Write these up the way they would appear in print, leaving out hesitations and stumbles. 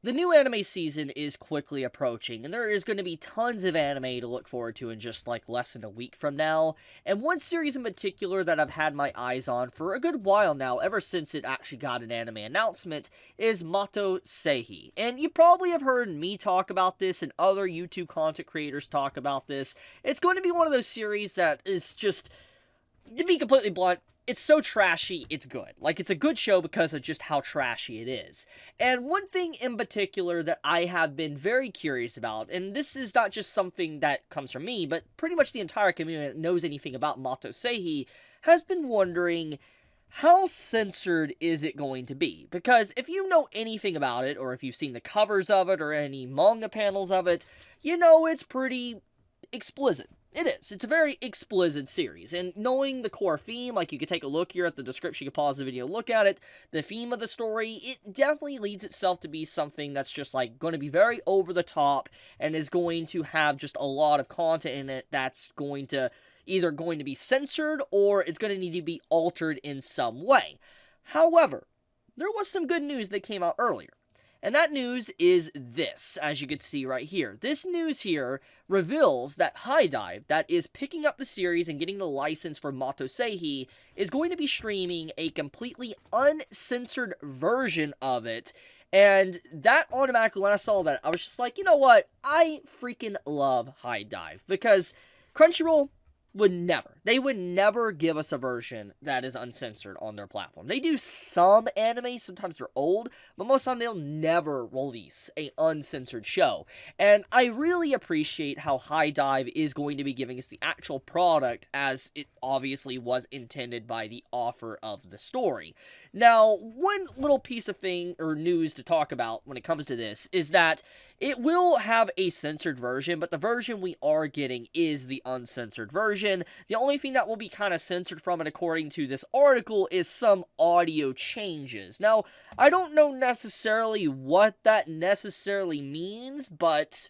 The new anime season is quickly approaching, and there is going to be tons of anime to look forward to in just like less than a week from now. And one series in particular that I've had my eyes on for a good while now, ever since it actually got an anime announcement, is Mato Seihei. And you probably have heard me talk about this and other YouTube content creators talk about this. It's going to be one of those series that is just, to be completely blunt, it's so trashy, it's good. Like, it's a good show because of just how trashy it is. And one thing in particular that I have been very curious about, and this is not just something that comes from me, but pretty much the entire community that knows anything about Mato Seihei, has been wondering, how censored is it going to be? Because if you know anything about it, or if you've seen the covers of it, or any manga panels of it, you know it's pretty explicit. It is. It's a very explicit series, and knowing the core theme, like you could take a look here at the description, you can pause the video, look at it, the theme of the story, it definitely leads itself to be something that's just like going to be very over the top, and is going to have just a lot of content in it that's going to either going to be censored, or it's going to need to be altered in some way. However, there was some good news that came out earlier. And that news is this, as you can see right here. This news here reveals that HiDive, that is picking up the series and getting the license for Mato Seihei, is going to be streaming a completely uncensored version of it. And that automatically, when I saw that, I was just like, you know what? I freaking love HiDive. Because Crunchyroll they would never give us a version that is uncensored on their platform. They do some anime, sometimes they're old, but most of the time they'll never release a uncensored show. And I really appreciate how HiDive is going to be giving us the actual product as it obviously was intended by the author of the story. Now, one little piece of thing or news to talk about when it comes to this is that it will have a censored version, but the version we are getting is the uncensored version. The only thing that will be kind of censored from it, according to this article, is some audio changes. Now, I don't know necessarily what that necessarily means, but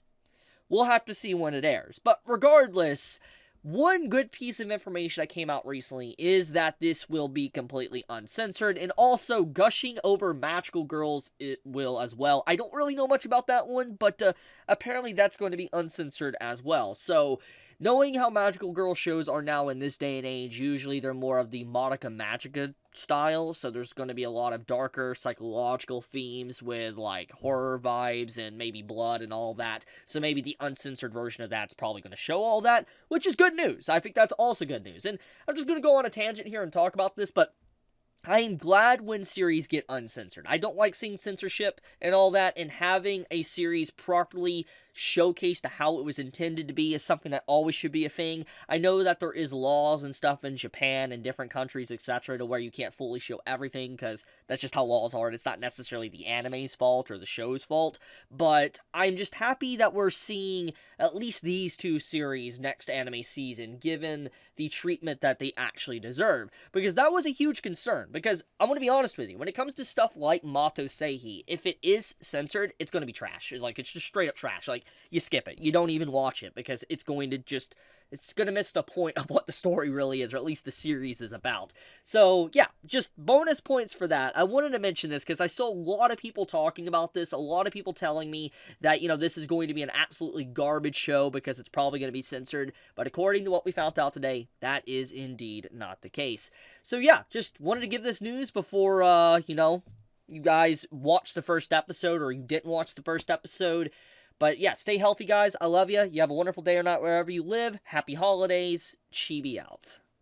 we'll have to see when it airs. But regardless, one good piece of information that came out recently is that this will be completely uncensored, and also gushing over magical girls it will as well. I don't really know much about that one, but apparently that's going to be uncensored as well. So, knowing how magical girl shows are now in this day and age, usually they're more of the Madoka Magica style, so there's going to be a lot of darker psychological themes with like horror vibes and maybe blood and all that. So maybe the uncensored version of that's probably going to show all that, which is good news. I think that's also good news. And I'm just going to go on a tangent here and talk about this, but I'm glad when series get uncensored. I don't like seeing censorship and all that, and having a series properly showcase to how it was intended to be is something that always should be a thing. I know that there is laws and stuff in Japan and different countries, etc., to where you can't fully show everything, because that's just how laws are, and it's not necessarily the anime's fault or the show's fault, but I'm just happy that we're seeing at least these two series next anime season given the treatment that they actually deserve, because that was a huge concern, because I'm going to be honest with you, when it comes to stuff like Mato Seihei, if it is censored, it's going to be trash. Like, it's just straight up trash. Like, you skip it. You don't even watch it, because it's going to miss the point of what the story really is, or at least the series is about. So, yeah, just bonus points for that. I wanted to mention this because I saw a lot of people talking about this, a lot of people telling me that, you know, this is going to be an absolutely garbage show because it's probably going to be censored, but according to what we found out today, that is indeed not the case. So, yeah, just wanted to give this news before, you guys watch the first episode, or you didn't watch the first episode. But yeah, stay healthy, guys. I love you. You have a wonderful day or night wherever you live. Happy holidays. Chibi out.